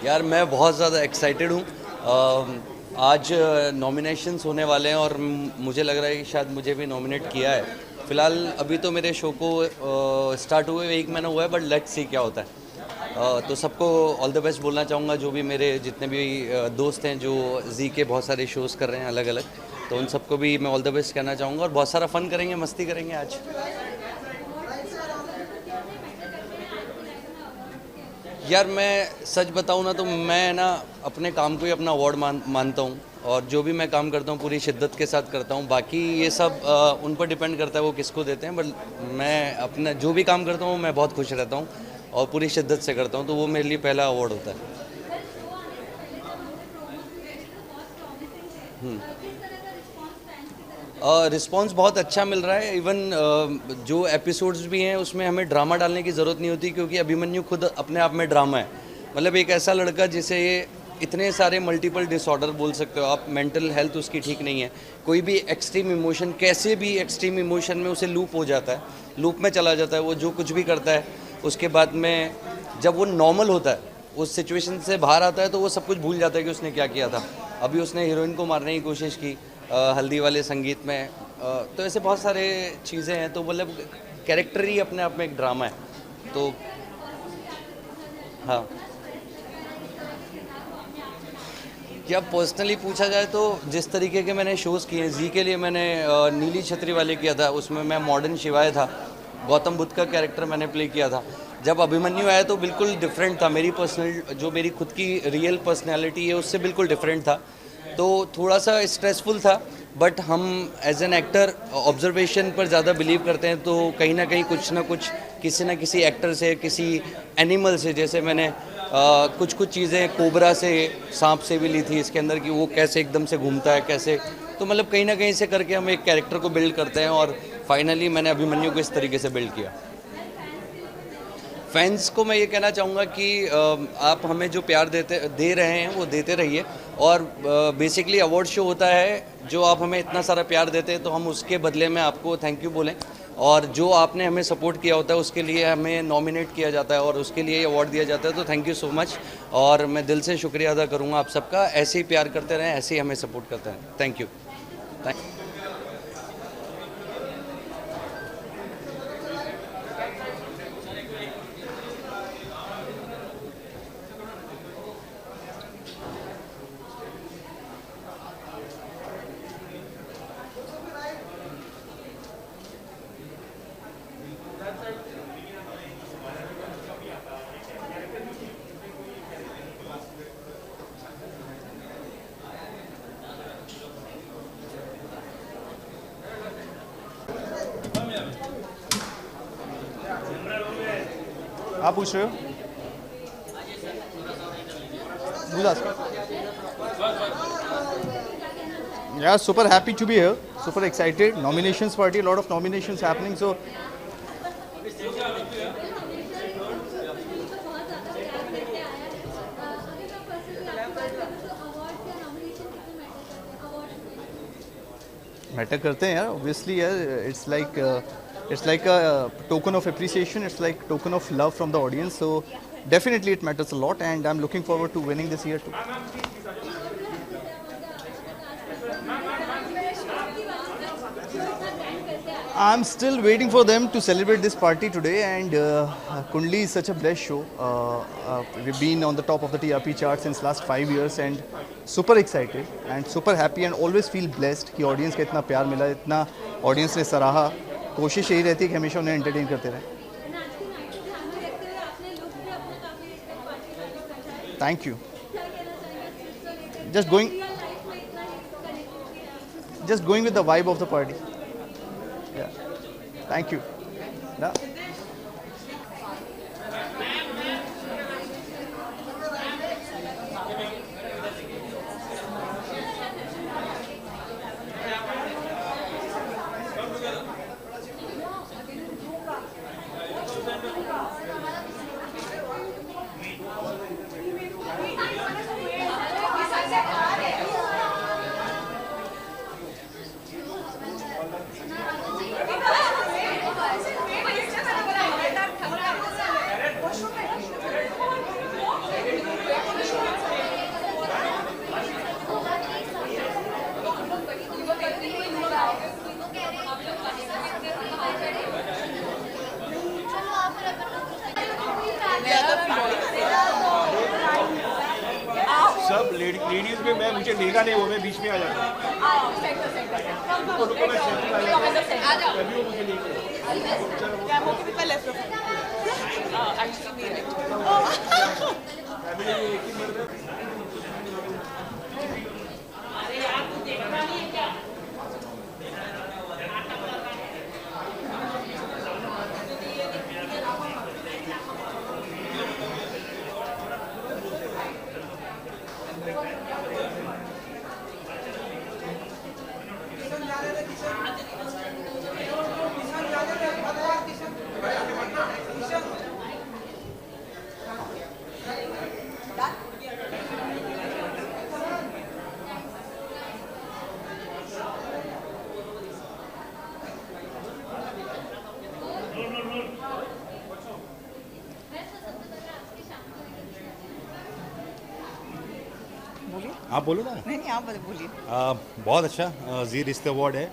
यार मैं बहुत ज़्यादा एक्साइटेड हूँ। आज नॉमिनेशंस होने वाले हैं और मुझे लग रहा है कि शायद मुझे भी नॉमिनेट किया है। फ़िलहाल अभी तो मेरे शो को स्टार्ट हुए 1 महीना हुआ है, बट लेट्स सी क्या होता है। तो सबको ऑल द बेस्ट बोलना चाहूँगा, जो भी मेरे जितने भी दोस्त हैं जो जी के बहुत सारे शोज़ कर रहे हैं अलग अलग, तो उन सबको भी मैं ऑल द बेस्ट कहना चाहूँगा और बहुत सारा फ़न करेंगे, मस्ती करेंगे आज। यार मैं सच बताऊँ ना तो मैं ना अपने काम को ही अपना अवार्ड मानता हूँ, और जो भी मैं काम करता हूँ पूरी शिद्दत के साथ करता हूँ। बाकी ये सब उन पर डिपेंड करता है वो किसको देते हैं, बट मैं अपना जो भी काम करता हूँ मैं बहुत खुश रहता हूँ और पूरी शिद्दत से करता हूँ, तो वो मेरे लिए पहला अवार्ड होता है। रिस्पांस बहुत अच्छा मिल रहा है। इवन जो एपिसोड्स भी हैं उसमें हमें ड्रामा डालने की ज़रूरत नहीं होती, क्योंकि अभिमन्यु खुद अपने आप में ड्रामा है। मतलब एक ऐसा लड़का जिसे ये इतने सारे मल्टीपल डिसऑर्डर बोल सकते हो आप, मेंटल हेल्थ उसकी ठीक नहीं है, कोई भी एक्सट्रीम इमोशन, कैसे भी एक्सट्रीम इमोशन में उसे लूप हो जाता है, लूप में चला जाता है। वो जो कुछ भी करता है उसके बाद में जब वो नॉर्मल होता है, उस सिचुएशन से बाहर आता है, तो वो सब कुछ भूल जाता है कि उसने क्या किया था। अभी उसने हीरोइन को मारने की कोशिश की हल्दी वाले संगीत में। तो ऐसे बहुत सारे चीज़ें हैं, तो मतलब कैरेक्टर ही अपने आप में एक ड्रामा है। तो हाँ, क्या पर्सनली पूछा जाए तो जिस तरीके के मैंने शोज़ किए हैं जी के लिए, मैंने नीली छतरी वाले किया था, उसमें मैं मॉडर्न शिवाय था, गौतम बुद्ध का कैरेक्टर मैंने प्ले किया था। जब अभिमन्यु आया तो बिल्कुल डिफरेंट था, मेरी पर्सनल जो मेरी खुद की रियल पर्सनैलिटी है उससे बिल्कुल डिफरेंट था, तो थोड़ा सा स्ट्रेसफुल था। बट हम एज एन एक्टर ऑब्जर्वेशन पर ज़्यादा बिलीव करते हैं, तो कहीं ना कहीं कुछ ना कुछ किसी न किसी एक्टर से, किसी एनिमल से, जैसे मैंने कुछ कुछ चीज़ें कोबरा से, सांप से भी ली थी इसके अंदर, कि वो कैसे एकदम से घूमता है कैसे, तो मतलब कहीं ना कहीं से करके हम एक कैरेक्टर को बिल्ड करते हैं, और फाइनली मैंने अभिमन्यु को इस तरीके से बिल्ड किया। फैंस को मैं ये कहना चाहूँगा कि आप हमें जो प्यार दे रहे हैं वो देते रहिए, और बेसिकली अवार्ड शो होता है, जो आप हमें इतना सारा प्यार देते हैं तो हम उसके बदले में आपको थैंक यू बोलें, और जो आपने हमें सपोर्ट किया होता है उसके लिए हमें नॉमिनेट किया जाता है और उसके लिए अवार्ड दिया जाता है, तो थैंक यू सो मच। और मैं दिल से शुक्रिया अदा करूँगा आप सबका, ऐसे ही प्यार करते रहें, ऐसे ही हमें सपोर्ट करते रहें। Thank you. आप पूछ रहे हो? Yeah, super happy to be here. Super excited. Nominations party, a lot of nominations happening. So matter करते हैं यार, obviously यार, it's like a token of appreciation, it's like token of love from the audience, so definitely it matters a lot, and I'm looking forward to winning this year too. I'm still waiting for them to celebrate this party today, and Kundli is such a blessed show. We've been on the top of the TRP chart since last 5 years, and super excited and super happy, and always feel blessed कि audience का इतना प्यार मिला, इतना audience ने सराहा। कोशिश यही रहती है कि हमेशा उन्हें entertain करते रहें। Thank you. Just going with the vibe of the party. Yeah. Thank you. Yeah. Ladies में मैं मुझे लेगा नहीं, वो मैं बीच में आ जाता हूँ। रुको, मैं सेंटर आ जाता हूँ। अभी वो मुझे लेके आप बोलो ना। नहीं आप बोलिए। बहुत अच्छा जी रिश्ते अवार्ड है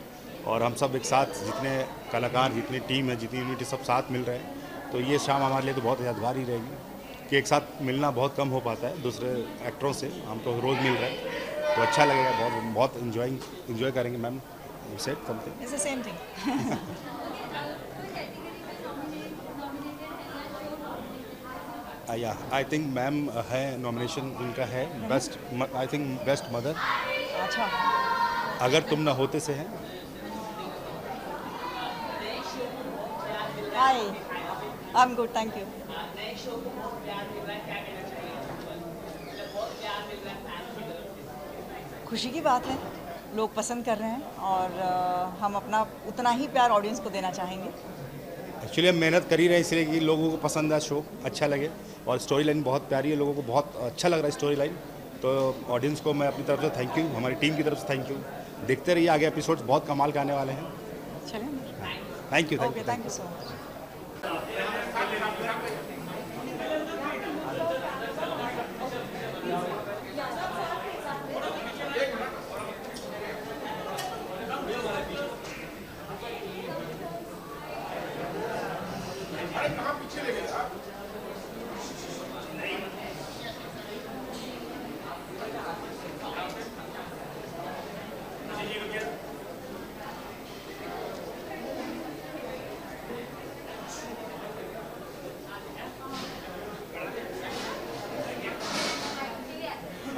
और हम सब एक साथ जितने कलाकार, जितनी टीम है, जितनी यूनिट सब साथ मिल रहे हैं, तो ये शाम हमारे लिए तो बहुत यादगार ही रहेगी कि एक साथ मिलना बहुत कम हो पाता है दूसरे एक्टरों से, हम तो रोज़ मिल रहे हैं, तो अच्छा लगेगा, बहुत बहुत इन्जॉय करेंगे। Ma'am set something it's the same thing. Yeah I think ma'am है, नॉमिनेशन उनका है best, I think best mother, अच्छा अगर तुम न होते से है। Hi I am good thank you. खुशी की बात है, लोग पसंद कर रहे हैं और हम अपना उतना ही प्यार ऑडियंस को देना चाहेंगे। एक्चुअली हम मेहनत कर ही रहे हैं इसलिए कि लोगों को पसंद है, शो अच्छा लगे, और स्टोरी लाइन बहुत प्यारी है, लोगों को बहुत अच्छा लग रहा है स्टोरी लाइन, तो ऑडियंस को मैं अपनी तरफ से थैंक यू, हमारी टीम की तरफ से थैंक यू। देखते रहिए आगे एपिसोड्स बहुत कमाल के आने वाले हैं। चलिए thank you okay thank you so much.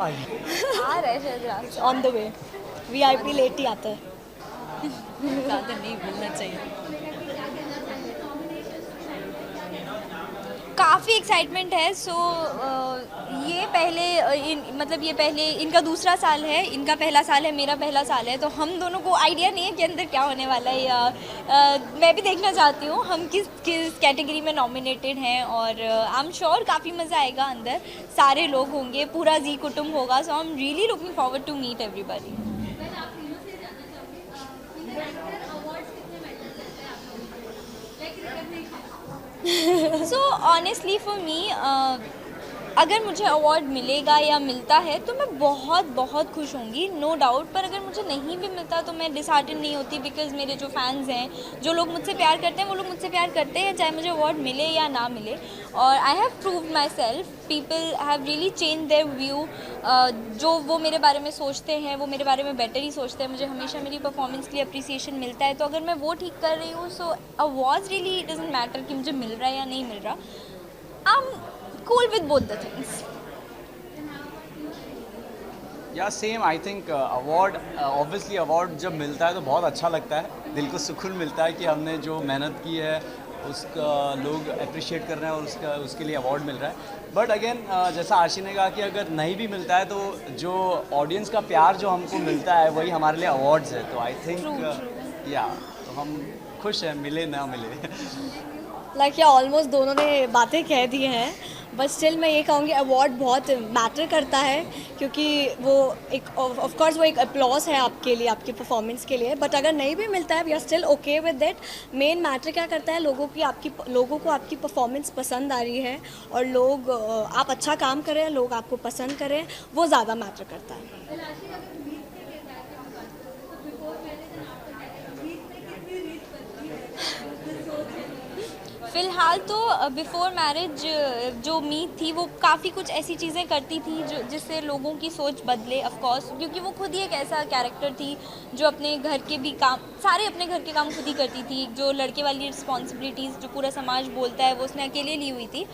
आ रहा है Shehzad. On the way VIP late ही आता है। ज़्यादा नहीं बोलना चाहिए। काफ़ी एक्साइटमेंट है। सो ये पहले मतलब ये पहले इनका दूसरा साल है, इनका पहला साल है, मेरा पहला साल है, तो हम दोनों को आइडिया नहीं है कि अंदर क्या होने वाला है, या मैं भी देखना चाहती हूँ हम किस किस कैटेगरी में नॉमिनेटेड हैं, और आई एम श्योर काफ़ी मज़ा आएगा। अंदर सारे लोग होंगे, पूरा जी कुटुंब होगा, so I am really looking forward to meet everybody. So honestly for me अगर मुझे अवार्ड मिलेगा या मिलता है तो मैं बहुत बहुत खुश होंगी, नो डाउट। पर अगर मुझे नहीं भी मिलता तो मैं डिसहार्टेड नहीं होती, बिकॉज मेरे जो फैंस हैं, जो लोग मुझसे प्यार करते हैं, वो लोग मुझसे प्यार करते हैं चाहे मुझे अवार्ड मिले या ना मिले। और I have proved my self, people have really change their view. जो वो मेरे बारे में सोचते हैं वो मेरे बारे में बेटर ही सोचते हैं। मुझे हमेशा मेरी परफॉर्मेंस के लिए अप्रिसिएशन मिलता है, तो अगर मैं वो ठीक कर रही हूँ, so awards really it doesn't matter कि मुझे मिल रहा है या नहीं मिल रहा। I am cool with both the things. Yeah same I think award, obviously award जब मिलता है तो बहुत अच्छा लगता है, दिल को सुकून मिलता है कि हमने जो मेहनत की है उसका लोग अप्रिशिएट कर रहे हैं और उसके लिए अवार्ड मिल रहा है। बट अगेन जैसा आशी ने कहा कि अगर नहीं भी मिलता है तो जो ऑडियंस का प्यार जो हमको मिलता है वही हमारे लिए अवार्ड्स है। तो आई थिंक या तो हम खुश हैं, मिले ना मिले। लाइक या ऑलमोस्ट दोनों ने बातें कह दी हैं, बट स्टिल मैं ये कहूँगी अवार्ड बहुत मैटर करता है, क्योंकि वो एक ऑफ कोर्स वो एक अपलॉज है आपके लिए, आपकी परफॉर्मेंस के लिए। बट अगर नहीं भी मिलता है we are still okay with that. Main matter क्या करता है, लोगों को आपकी परफॉर्मेंस पसंद आ रही है, और लोग आप अच्छा काम कर रहे हैं, लोग आपको पसंद करें, वो ज़्यादा मैटर करता है। फ़िलहाल तो बिफ़ोर मैरिज जो मीत थी वो काफ़ी कुछ ऐसी चीज़ें करती थी जो जिससे लोगों की सोच बदले, ऑफ कोर्स, क्योंकि वो खुद ही एक ऐसा कैरेक्टर थी जो अपने घर के भी काम, सारे अपने घर के काम खुद ही करती थी। जो लड़के वाली रिस्पॉन्सिबिलिटीज़ जो पूरा समाज बोलता है वो उसने अकेले ली हुई थी,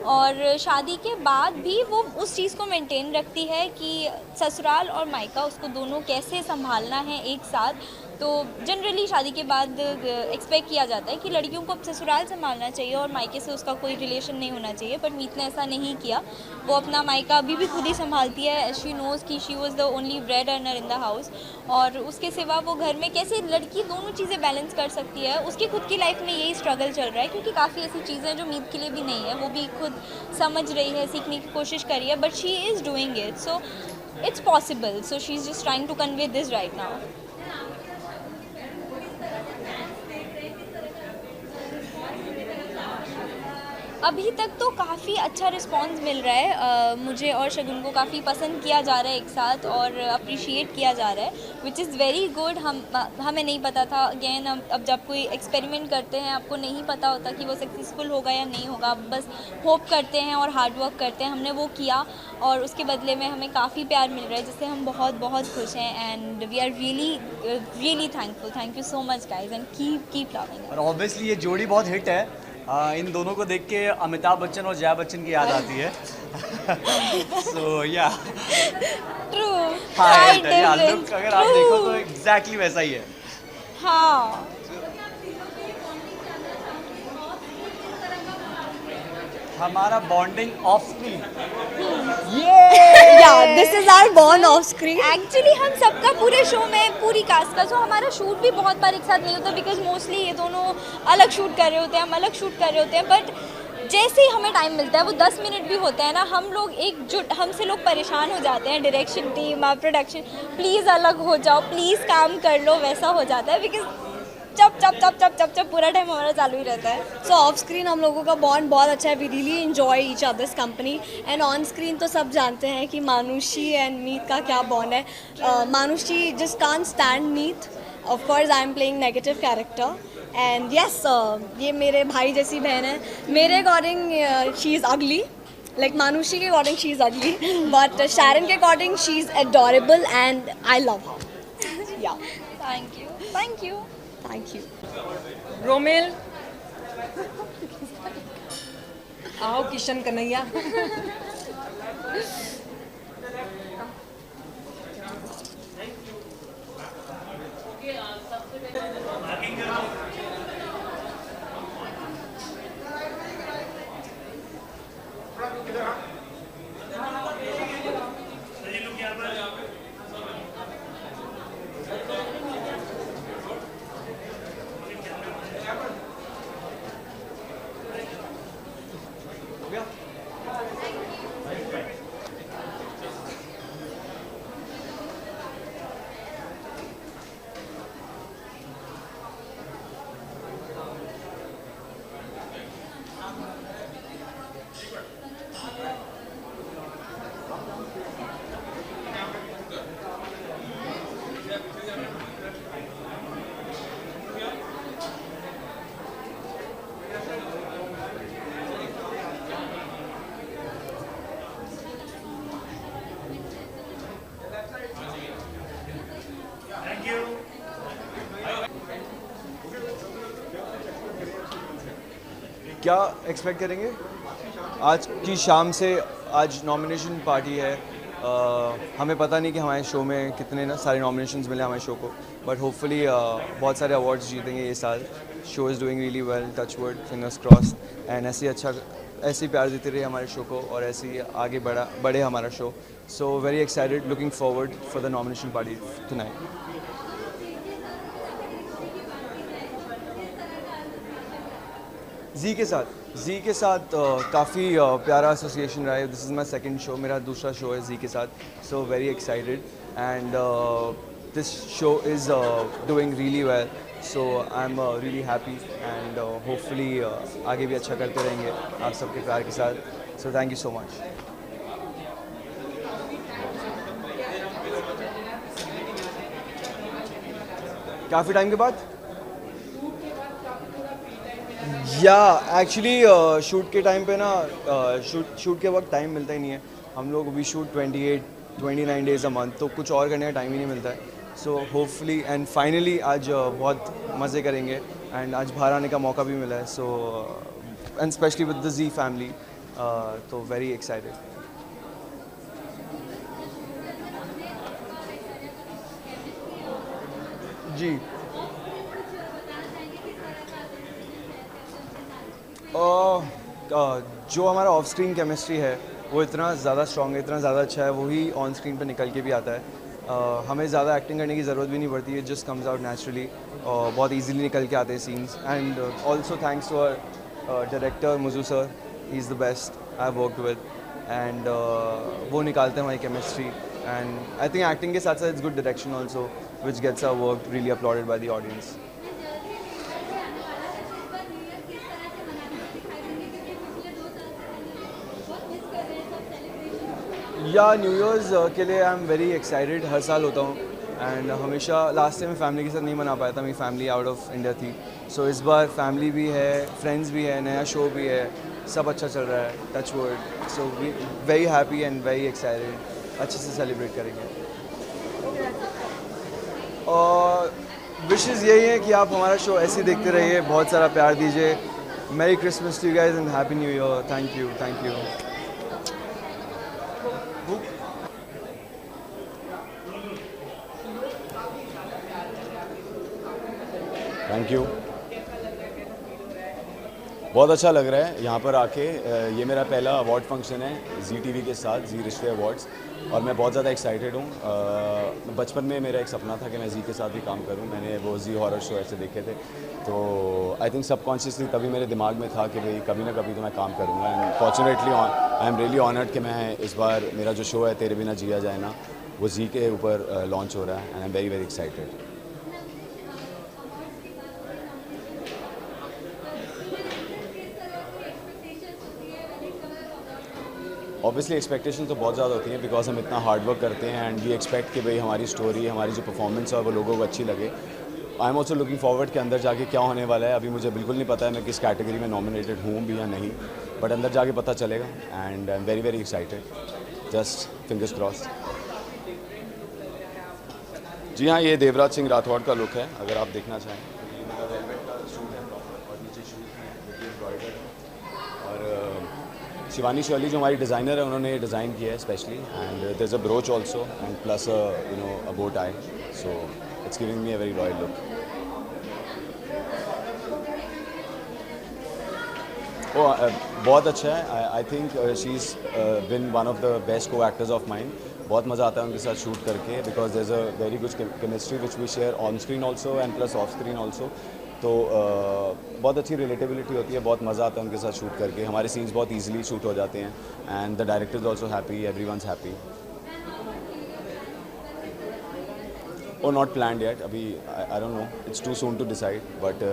और शादी के बाद भी वो उस चीज़ को मेंटेन रखती है कि ससुराल और मायका उसको दोनों कैसे संभालना है एक साथ। तो जनरली शादी के बाद एक्सपेक्ट किया जाता है कि लड़कियों को अब ससुराल संभालना चाहिए और मायके से उसका कोई रिलेशन नहीं होना चाहिए, बट मीत ने ऐसा नहीं किया। वो अपना मायका अभी भी खुद ही संभालती है। शी नोज़ कि she was the only bread earner in the house, और उसके सिवा वो घर में कैसे लड़की दोनों चीज़ें बैलेंस कर सकती है, उसकी खुद की लाइफ में यही स्ट्रगल चल रहा है, क्योंकि काफ़ी ऐसी चीज़ें जो मीत के लिए भी नहीं है, वो भी खुद समझ रही है, सीखने की कोशिश कर रही है, but she is doing it, so it's possible. So she is just trying to convey this right now. अभी तक तो काफ़ी अच्छा रिस्पांस मिल रहा है। मुझे और शगुन को काफ़ी पसंद किया जा रहा है एक साथ, और अप्रिशिएट किया जा रहा है, विच इज़ वेरी गुड। हमें नहीं पता था, अगेन अब जब कोई एक्सपेरिमेंट करते हैं आपको नहीं पता होता कि वो सक्सेसफुल होगा या नहीं होगा, बस होप करते हैं और हार्ड वर्क करते हैं। हमने वो किया और उसके बदले में हमें काफ़ी प्यार मिल रहा है, जिससे हम बहुत बहुत खुश हैं, and we are really thankful. Thank you so much guys, and keep loving. और ऑब्वियसली ये जोड़ी बहुत हिट है। इन दोनों को देख के अमिताभ बच्चन और जया बच्चन की याद आती है। सो या ट्रू, लुक अगर आप देखो तो एग्जैक्टली वैसा ही है। हाँ, हमारा bonding of screen, Yeah, this is our bond off screen. Actually हम सबका पूरे शो में पूरी कास्ट का, सो हमारा शूट भी बहुत बार एक साथ नहीं होता, बिकॉज मोस्टली ये दोनों अलग शूट कर रहे होते हैं, हम अलग शूट कर रहे होते हैं, बट जैसे ही हमें टाइम मिलता है, वो 10 मिनट भी होता है ना, हम लोग एकजुट, हमसे लोग परेशान हो जाते हैं, डायरेक्शन टीम, प्रोडक्शन, प्लीज़ अलग हो जाओ, प्लीज़ काम कर लो, वैसा हो जाता है, बिकॉज चप पूरा टाइम हमारा चालू ही रहता है। So off screen हम लोगों का बॉन्ड बहुत अच्छा है. We really enjoy each other's company. And on screen तो सब जानते हैं कि मानुषी एंड मीत का क्या बॉन्ड है. मानुषी just can't stand Meet. Of course I am playing negative character. And yes, ये मेरे भाई जैसी बहन है. मेरे according she is ugly. Like Manushi के according she is ugly. But Sharon के according she is adorable and I love her. Yeah. Thank you. Thank you. Romel, आओ किशन कन्हैया। क्या एक्सपेक्ट करेंगे आज की शाम से? आज नॉमिनेशन पार्टी है. हमें पता नहीं कि हमारे शो में कितने सारे नॉमिनेशंस मिले हमारे शो को, बट होपफुली बहुत सारे अवार्ड्स जीतेंगे ये साल. Show is doing really well, touch wood, fingers cross, and ऐसे प्यार देते रहे हमारे शो को और ऐसे ही आगे बढ़े हमारा show. So very excited, looking forward for the nomination party tonight. Zee के साथ काफ़ी प्यारा एसोसिएशन रहा है. This is my second show, मेरा दूसरा शो है जी के साथ. So very excited and this show is doing really well. So I am really happy and hopefully आगे भी अच्छा करते रहेंगे आप सबके प्यार के साथ. So thank you so much. काफ़ी टाइम के बाद या एक्चुअली शूट के टाइम पे ना शूट के वक्त टाइम मिलता ही नहीं है. हम लोग we shoot 29 days a month, तो कुछ और करने का टाइम ही नहीं मिलता है. सो होपफुली एंड फाइनली आज बहुत मज़े करेंगे एंड आज बाहर आने का मौका भी मिला है. So and specially with the Zee family, तो वेरी एक्साइटेड. जी जो हमारा ऑफ स्क्रीन केमिस्ट्री है वो इतना ज़्यादा स्ट्रॉन्ग है, इतना ज़्यादा अच्छा है, वही ऑन स्क्रीन पे निकल के भी आता है. हमें ज़्यादा एक्टिंग करने की ज़रूरत भी नहीं पड़ती है, जस्ट कम्स आउट नेचुरली. बहुत इजीली निकल के आते हैं scenes. And also thanks to our director Muju sir, he is the best I have worked with. And वो निकालते हैं हमारी chemistry. And I think acting के साथ साथ it's good direction also which gets our work really applauded by the audience. Yeah new years के लिए I am very excited. हर साल होता हूँ एंड हमेशा लास्ट टाइम मैं फैमिली के साथ नहीं मना पाया था, मेरी फैमिली आउट ऑफ इंडिया थी. सो इस बार फैमिली भी है, फ्रेंड्स भी है, नया शो भी है, सब अच्छा चल रहा है, touch wood. So we very happy and very excited. अच्छे से सेलिब्रेट करेंगे. और विशेज़ यही है कि आप हमारा शो ऐसे ही देखते रहिए, बहुत सारा प्यार दीजिए. Merry Christmas to you guys and happy new year. Thank you. Thank you. बहुत अच्छा लग रहा है यहाँ पर आके. ये मेरा पहला अवार्ड फंक्शन है जी टीवी के साथ, जी रिश्ते अवार्ड्स, और मैं बहुत ज़्यादा एक्साइटेड हूँ. बचपन में मेरा एक सपना था कि मैं जी के साथ भी काम करूँ. मैंने वो जी हॉरर शो ऐसे देखे थे, तो आई थिंक सबकॉन्शियसली तभी मेरे दिमाग में था कि भाई कभी ना कभी तो मैं काम करूँगा. And fortunately I am really honoured कि मैं इस बार मेरा जो शो है तेरे बिना जिया जाए ना, वो जी के ऊपर लॉन्च हो रहा है. And I am very very excited. Obviously expectation तो बहुत ज़्यादा होती है, बिकॉज हम इतना हार्ड वर्क करते हैं एंड वी एक्सपेक्ट कि भाई हमारी स्टोरी, हमारी जो परफॉर्मेंस है वो लोगों को अच्छी लगे. I am also looking forward कि अंदर जाके क्या होने वाला है. अभी मुझे बिल्कुल नहीं पता है मैं किस कैटेगरी में नॉमिनेटेड हूँ भी या नहीं, बट अंदर जाके पता चलेगा. And I am very very excited. Just fingers crossed. जी हाँ, ये देवराज सिंह राठौड़ का लुक है, अगर आप देखना चाहें. शिवानी शर्ली जो हमारी डिज़ाइनर है, उन्होंने डिज़ाइन किया है specially. And there is a brooch also and plus a bow tie. So it's giving me a very royal look. बहुत अच्छा है. I think she is been one of the best co actors of mind. बहुत मज़ा आता है उनके साथ shoot करके, because there is a very good chemistry which we share on screen also and plus off screen also. तो बहुत अच्छी रिलेटेबिलिटी होती है, बहुत मज़ा आता है उनके साथ शूट करके. हमारे सीन्स बहुत इजीली शूट हो जाते हैं and the director is also happy, everyone's happy. और नॉट प्लान्ड येट. अभी I don't know, it's too soon to decide, but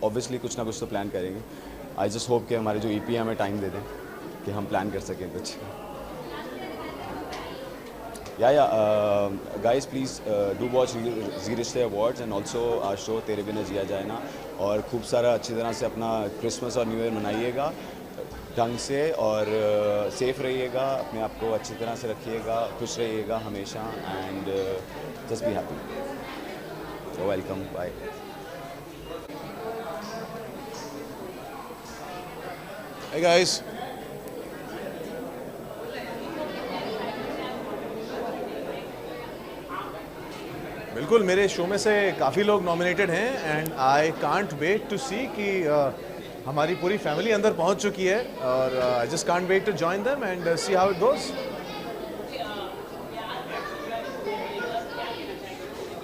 obviously कुछ ना कुछ तो प्लान करेंगे. आई जस्ट होप कि हमारे जो EP है हमें टाइम दे दें कि हम प्लान कर सकें कुछ. Guys please do watch Zee Rishtey awards and also our show Tere Bina जिया जाए ना. और खूब सारा अच्छी तरह से अपना क्रिसमस और न्यू ईयर मनाइएगा ढंग से, और सेफ रहिएगा, अपने आप को अच्छी तरह से रखिएगा, खुश रहिएगा हमेशा. And just be happy. Welcome. Bye. Hey guys. बिल्कुल, मेरे शो में से काफ़ी लोग नॉमिनेटेड हैं and I can't wait to see कि हमारी पूरी फैमिली अंदर पहुंच चुकी है, और I just can't wait to join them and see how it goes.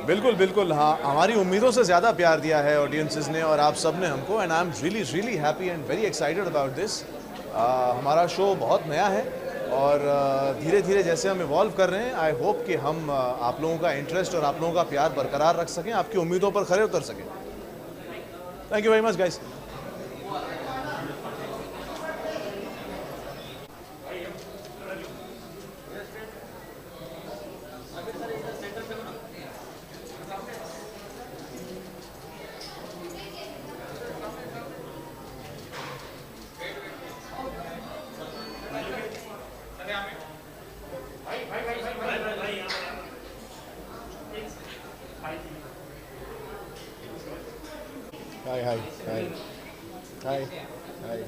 बिल्कुल हाँ, हमारी उम्मीदों से ज़्यादा प्यार दिया है ऑडियंसेस ने और आप सब ने हमको, and I am really happy and very excited about this. हमारा शो बहुत नया है और धीरे धीरे जैसे हम इवॉल्व कर रहे हैं, आई होप कि हम आप लोगों का इंटरेस्ट और आप लोगों का प्यार बरकरार रख सकें, आपकी उम्मीदों पर खरे उतर सकें. Thank you very much guys. Hi.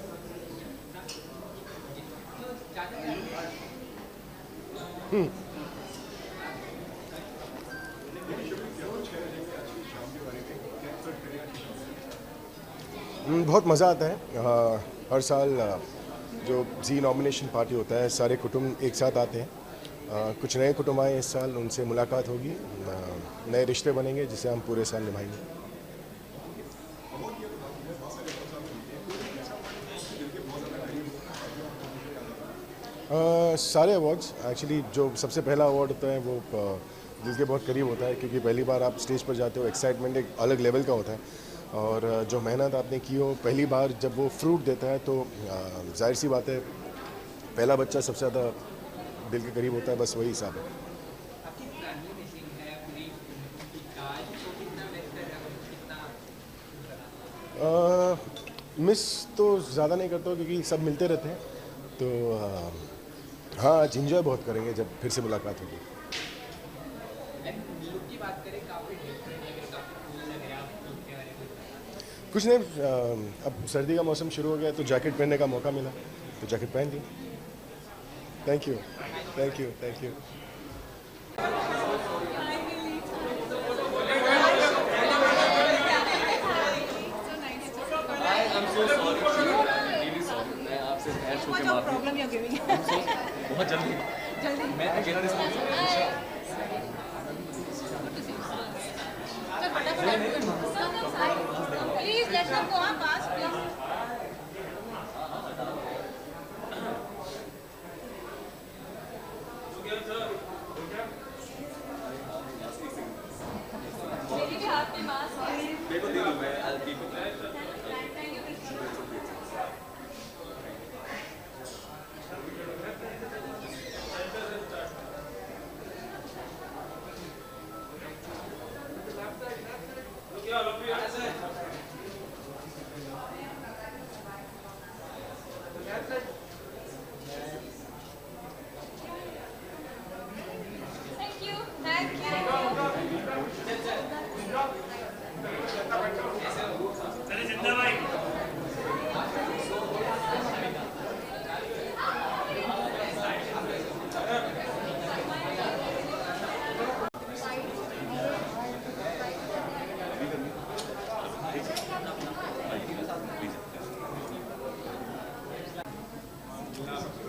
बहुत मज़ा आता है। हर साल जो जी नॉमिनेशन पार्टी होता है सारे कुटुंब एक साथ आते हैं। कुछ नए कुटुंब आए इस साल, उनसे मुलाकात होगी, नए रिश्ते बनेंगे जिसे हम पूरे साल निभाएंगे। सारे अवार्ड्स एक्चुअली जो सबसे पहला अवार्ड होता है वो दिल के बहुत करीब होता है, क्योंकि पहली बार आप स्टेज पर जाते हो, एक्साइटमेंट एक अलग लेवल का होता है और जो मेहनत आपने की हो पहली बार जब वो फ्रूट देता है तो जाहिर सी बात है पहला बच्चा सबसे ज़्यादा दिल के करीब होता है, बस वही हिसाब है। मिस तो ज़्यादा नहीं करता हूँ क्योंकि सब मिलते रहते हैं, तो हाँ आज इंजॉय बहुत करेंगे जब फिर से मुलाकात होगी। कुछ नहीं, अब सर्दी का मौसम शुरू हो गया तो जैकेट पहनने का मौका मिला तो जैकेट पहन ली। Thank you thank you thank you. बहुत जल्दी मैं अकेला Please let them go on past, please. मेरी भी हाथ में मास्क है। मेरे को दे दो, मैं I'll keep it.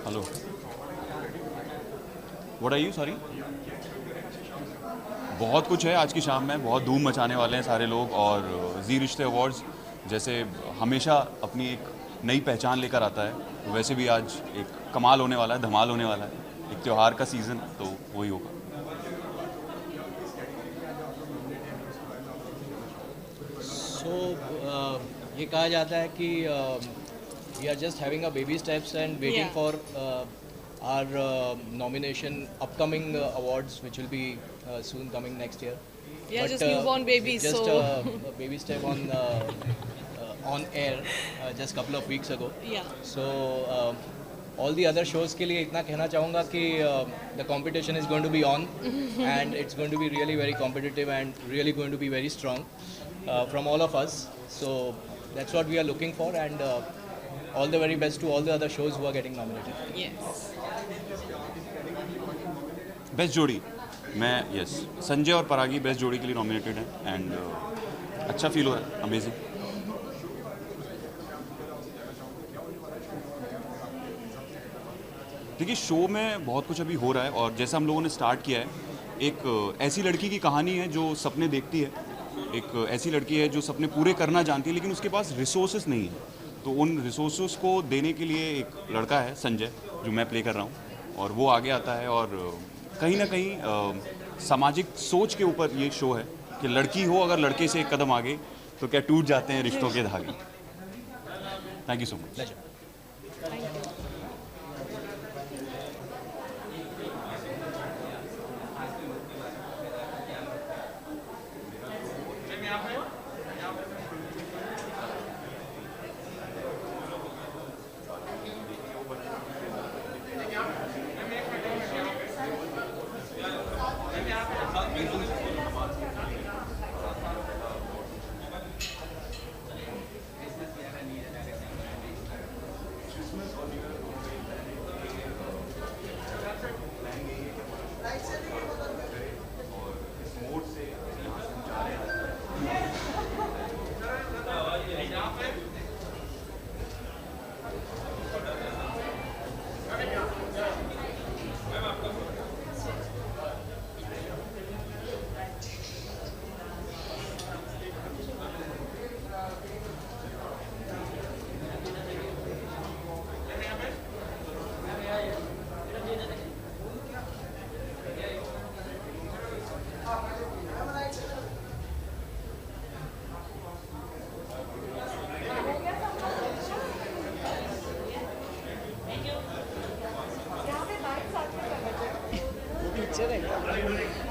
Hello, what are you? Sorry. बहुत कुछ है आज की शाम में, बहुत धूम मचाने वाले हैं सारे लोग और जी रिश्ते अवार्ड्स जैसे हमेशा अपनी एक नई पहचान लेकर आता है वैसे भी आज एक कमाल होने वाला है, धमाल होने वाला है। एक त्यौहार का सीज़न तो वही होगा। ये कहा जाता है कि we are just having a baby steps and waiting for our nomination upcoming awards which will be soon coming next year. Yeah, just newborn babies. Just so a baby step on air just couple of weeks ago. Yeah. So all the other shows के लिए इतना कहना चाहूँगा कि the competition is going to be on and it's going to be really very competitive and really going to be very strong from all of us. So that's what we are looking for and all the very best to all the other shows who are getting nominated. Yes. Best जोड़ी मैं yes Sanjay और परागी best जोड़ी के लिए nominated हैं and अच्छा feel हो रहा है, अमेजिंग। देखिए शो में बहुत कुछ अभी हो रहा है और जैसा हम लोगों ने स्टार्ट किया है, एक ऐसी लड़की की कहानी है जो सपने देखती है, एक ऐसी लड़की है जो सपने पूरे करना जानती है लेकिन उसके पास रिसोर्सेज नहीं है, तो उन रिसोर्सेज को देने के लिए एक लड़का है संजय जो मैं प्ले कर रहा हूँ और वो आगे आता है और कहीं ना कहीं सामाजिक सोच के ऊपर ये शो है कि लड़की हो अगर लड़के से एक कदम आगे तो क्या टूट जाते हैं रिश्तों के धागे। Thank you so much.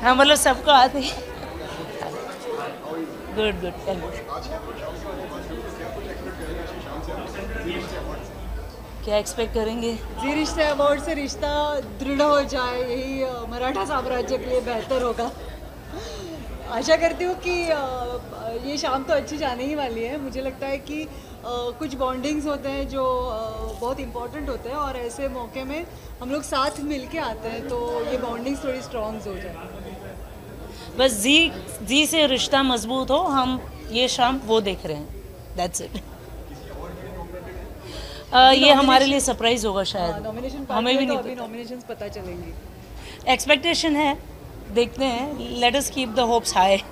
हाँ मतलब सबको आते हैं। Good good. क्या एक्सपेक्ट करेंगे? जी रिश्ते अवार्ड से रिश्ता दृढ़ हो जाए, यही मराठा साम्राज्य के लिए बेहतर होगा। आशा करती हूँ कि ये शाम तो अच्छी जाने ही वाली है। मुझे लगता है कि कुछ बॉन्डिंग्स होते हैं जो बहुत इम्पोर्टेंट होते हैं और ऐसे मौके में हम लोग साथ मिल के आते हैं तो ये बॉन्डिंग्स थोड़ी स्ट्रॉन्ग हो जाए। बस जी से रिश्ता मजबूत हो, हम ये शाम वो देख रहे हैं। That's it. ये हमारे लिए सरप्राइज होगा शायद। नॉमिनेशन हमें भी नहीं अभी नॉमिनेशंस पता चलेंगी। एक्सपेक्टेशन है, देखते हैं। Let us keep the hopes high.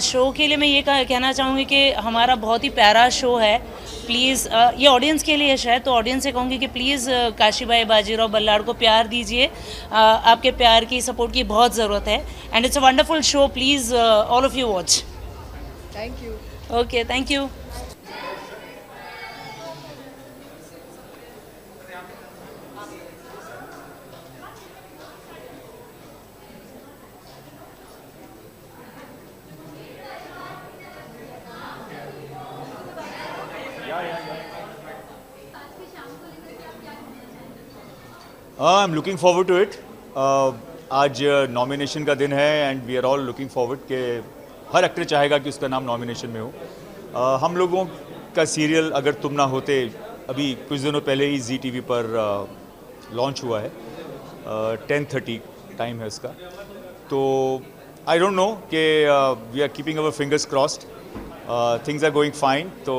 Show के लिए मैं ये कहना चाहूँगी कि हमारा बहुत ही प्यारा शो है। प्लीज़ ये ऑडियंस के लिए शायद, तो ऑडियंस से कहूँगी कि प्लीज़ काशी भाई बाजीराव बल्लाड़ को प्यार दीजिए। आपके प्यार की, सपोर्ट की बहुत ज़रूरत है। And it's a wonderful show. Please all of you watch. Thank you. Okay, thank you. I am looking forward to it. आज नॉमिनेशन का दिन है and we are all looking forward कि हर एक्टर चाहेगा कि उसका नाम नॉमिनेशन में हो। हम लोगों का सीरियल अगर तुम ना होते अभी कुछ दिनों पहले ही जी टीवी पर लॉन्च हुआ है। 10:30 टाइम है उसका। तो आई डोंट नो कि we are keeping our fingers crossed, things are going fine. तो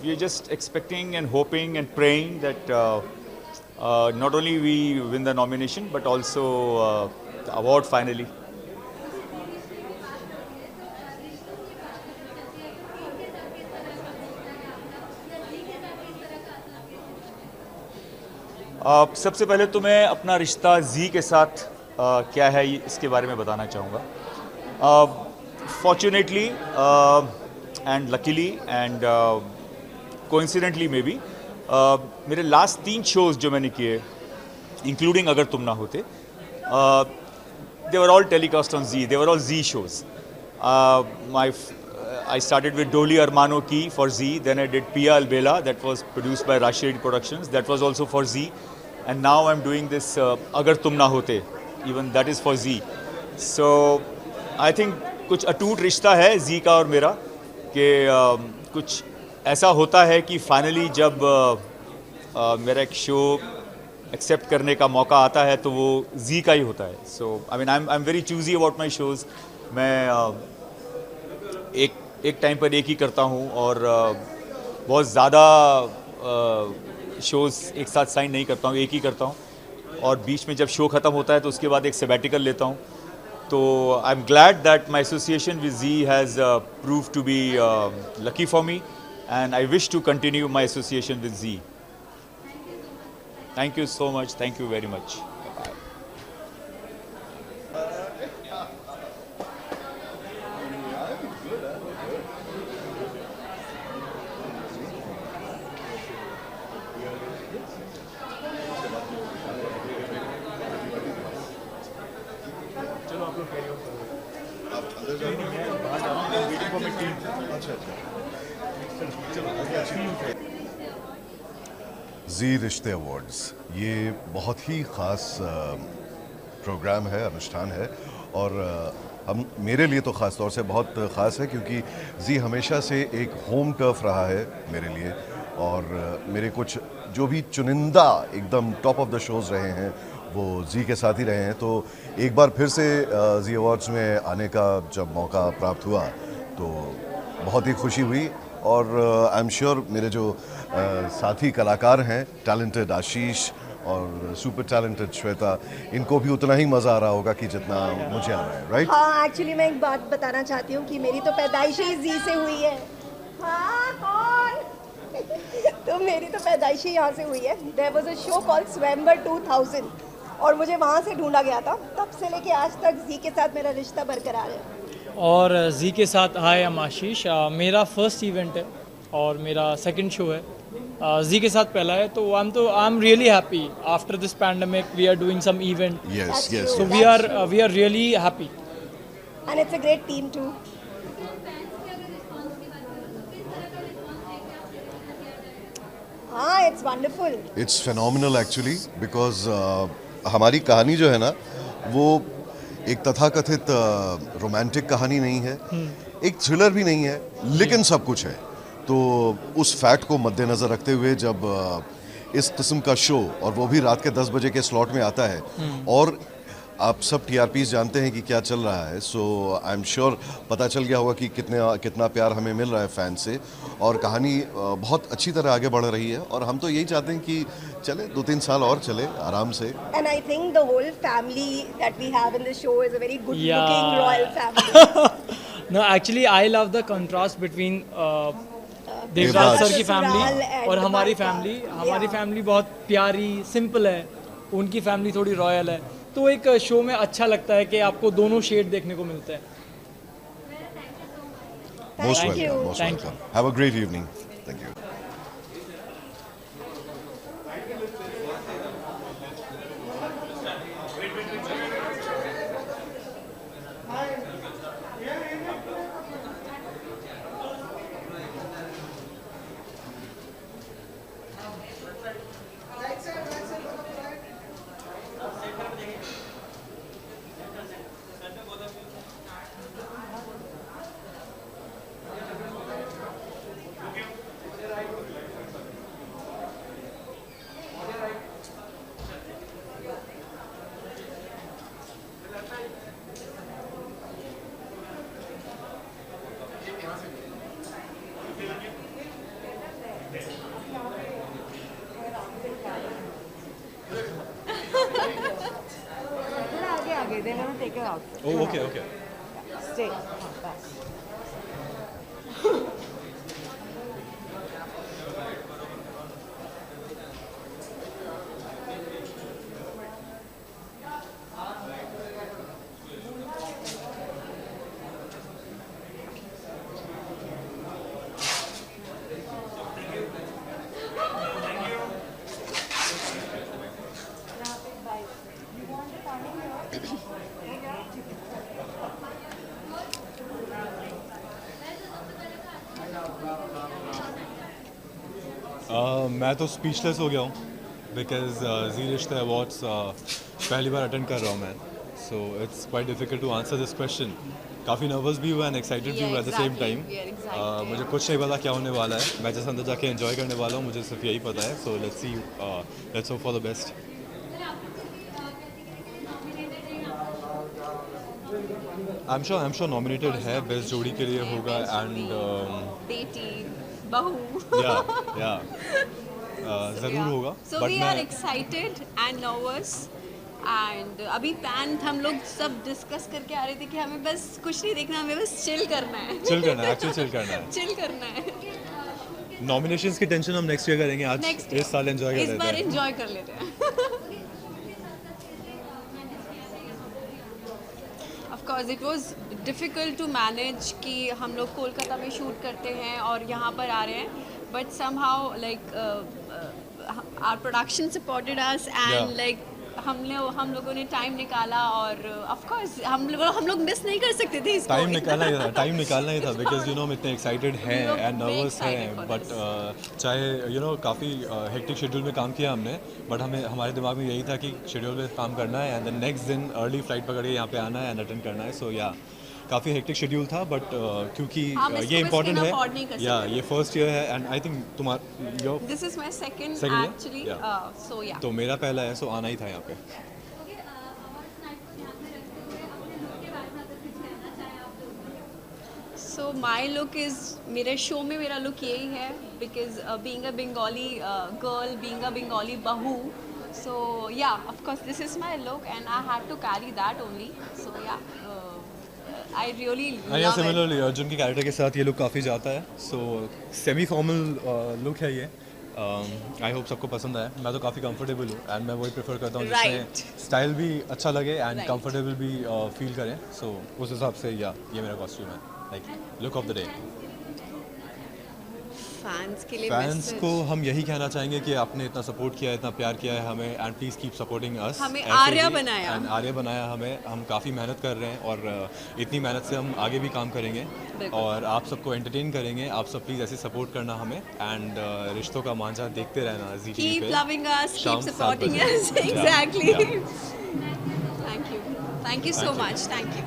we are just expecting and hoping and praying that not only we win the nomination but also the award finally. सबसे पहले तो मैं अपना रिश्ता जी के साथ क्या है इसके बारे में बताना चाहूँगा। Fortunately and luckily and coincidentally maybe मेरे लास्ट 3 शोज़ जो मैंने किए इंक्लूडिंग अगर तुम ना होते, they were all telecast on Zee, they were all Zee shows. I started with Dolly Armano Key for Z, then I did Pia Albela, that was produced by Rashid Productions, that was also for Z, and now I'm doing this Agar Tum Na Hote, even that is for Z. So I think कुछ अटूट रिश्ता है जी का और मेरा कि कुछ ऐसा होता है कि फाइनली जब मेरा एक शो एक्सेप्ट करने का मौका आता है तो वो जी का ही होता है। So I mean I am very choosy about my shows. मैं एक टाइम पर एक ही करता हूँ और बहुत ज़्यादा शोज़ एक साथ साइन नहीं करता हूँ, एक ही करता हूँ। और बीच में जब शो ख़त्म होता है तो उसके बाद एक सबैटिकल लेता हूँ। तो I am glad that my association with Zee has prove to be lucky for me and I wish to continue my association with Z. Thank you so much. Thank you very much. Bye. चलो आप लोग carry on करो। आप अंदर जाओ। मैं बाहर जा रहा हूँ, वेटिंग फॉर माय टीम। अच्छा। जी रिश्ते अवार्ड्स ये बहुत ही ख़ास प्रोग्राम है, अनुष्ठान है और हम मेरे लिए तो ख़ास तौर से बहुत ख़ास है, क्योंकि जी हमेशा से एक होम टर्फ रहा है मेरे लिए, और मेरे कुछ जो भी चुनिंदा एकदम टॉप ऑफ द शोज़ रहे हैं वो जी के साथ ही रहे हैं। तो एक बार फिर से जी अवार्ड्स में आने का जब मौका प्राप्त हुआ तो बहुत ही खुशी हुई, और आई एम श्योर मेरे जो साथी कलाकार हैं, टैलेंटेड आशीष और सुपर टैलेंटेड श्वेता, इनको भी उतना ही मज़ा आ रहा होगा कि जितना मुझे आ रहा है, राइट? हाँ, एक्चुअली मैं एक बात बताना चाहती हूँ कि मेरी तो पैदाइश ही जी से हुई है। हाँ, कौन? तो मेरी तो पैदाइश ही यहाँ से हुई है। There was a show called Swayamvar 2000 और मुझे वहाँ से ढूंढा गया था। तब से लेके आज तक जी के साथ मेरा रिश्ता बरकरार है। और जी के साथ हाय, आई एम आशीष। मेरा फर्स्ट इवेंट है और मेरा सेकंड शो है। जी के साथ पहला है, तो I am really happy after this pandemic we are doing some event. Yes, yes. So we are really happy. And it's a great team too. हाँ, it's wonderful. It's phenomenal actually because हमारी कहानी जो है ना वो एक तथाकथित romantic कहानी नहीं है, एक थ्रिलर भी नहीं है, लेकिन सब कुछ है। तो उस फैक्ट को मद्देनज़र रखते हुए जब इस किस्म का शो, और वो भी रात के 10 बजे के स्लॉट में आता है, और आप सब TRPs जानते हैं कि क्या चल रहा है, सो आई एम श्योर पता चल गया होगा कि कितना प्यार हमें मिल रहा है फैन से, और कहानी बहुत अच्छी तरह आगे बढ़ रही है, और हम तो यही चाहते हैं कि चले 2-3 साल और चले आराम से। And I think the whole family that we have in the show is a very good-looking royal family. No, actually I love the contrast between Devraj sir की फैमिली और हमारी फैमिली। हमारी फैमिली बहुत प्यारी सिंपल है, उनकी फैमिली थोड़ी royal है, तो एक शो में अच्छा लगता है कि आपको दोनों शेड देखने को मिलते हैं। Most welcome, most welcome. Have a great evening. Thank you. They're gonna take her out. Oh, okay, okay. Stay. मैं तो स्पीचलेस हो गया हूँ बिकॉज जी रिश्ते अवार्ड्स पहली बार अटेंड कर रहा हूँ मैं, so it's quite difficult to answer this question. काफ़ी नर्वस भी हुआ एंड एक्साइटेड भी हुआ एट द सेम टाइम। मुझे कुछ नहीं पता क्या होने वाला है, मैं जैसे अंदर जाके एंजॉय करने वाला हूँ, मुझे सिर्फ यही पता है। So let's see, let's hope for the best. I am sure nominated है, बेस्ट जोड़ी के लिए होगा एंड ज़रूर होगा। So we are excited and nervous and अभी पैन हम लोग सब डिस्कस करके आ रहे थे कि हमें बस कुछ नहीं देखना, हमें बस चिल करना है। चिल करना है, एक्चुअली चिल करना है। चिल करना है। नॉमिनेशंस की टेंशन हम नेक्स्ट ईयर करेंगे, आज इस साल एंजॉय कर लेते हैं। इस बार एंजॉय कर लेते हैं। Of course it was difficult to manage कि हम लोग कोलकाता में शूट करते हैं और यहाँ पर आ रहे हैं, but somehow like our production supported us and like हम लोगों ने टाइम निकाला और ऑफ कोर्स हम लोग मिस नहीं कर सकते थे इसको। टाइम निकालना ही था बिकॉज हम इतने एक्साइटेड हैं एंड नर्वस हैं, बट चाहे काफ़ी हेक्टिक शेड्यूल में काम किया हमने, बट हमारे दिमाग में यही था कि शेड्यूल में काम करना है एंड देन नेक्स्ट दिन अर्ली फ्लाइट पकड़ के यहाँ पे आना है एंड अटेंड करना है। सो काफ़ी हेक्टिक शेड्यूल था, बट क्योंकि ये इम्पोर्टेंट है, ये फर्स्ट ईयर है एंड आई थिंक तुम्हारा this is my second actually, so तो मेरा पहला है, सो आना ही था यहाँ पे। सो माई लुक इज़, मेरे शो में मेरा लुक यही है because being a Bengali girl, being a Bengali बहू, so yeah of course this is my look and I had to carry that only. So yeah I really love it. Similarly Arjun के character के साथ ये look काफ़ी जाता है, सो सेमी फॉर्मल लुक है ये। आई होप सबको पसंद आए। मैं तो काफ़ी कंफर्टेबल हूँ एंड मैं वही प्रेफर करता हूँ जिसमें स्टाइल भी अच्छा लगे एंड कंफर्टेबल भी फील करें। सो उस हिसाब से ये मेरा कॉस्ट्यूम है, like look of the day. Fans को हम यही कहना चाहेंगे कि आपने इतना सपोर्ट किया है, इतना प्यार किया है हमें, and please keep supporting us. हमें आर्या बनाया, एंड आर्या बनाया हमें, हम काफ़ी मेहनत कर रहे हैं और इतनी मेहनत से हम आगे भी काम करेंगे और आप सबको एंटरटेन करेंगे। आप सब प्लीज़ ऐसे सपोर्ट करना हमें एंड रिश्तों का मांझा देखते रहना जी टीवी पे। Keep loving us, keep supporting us. Exactly. Thank you so much. Thank you.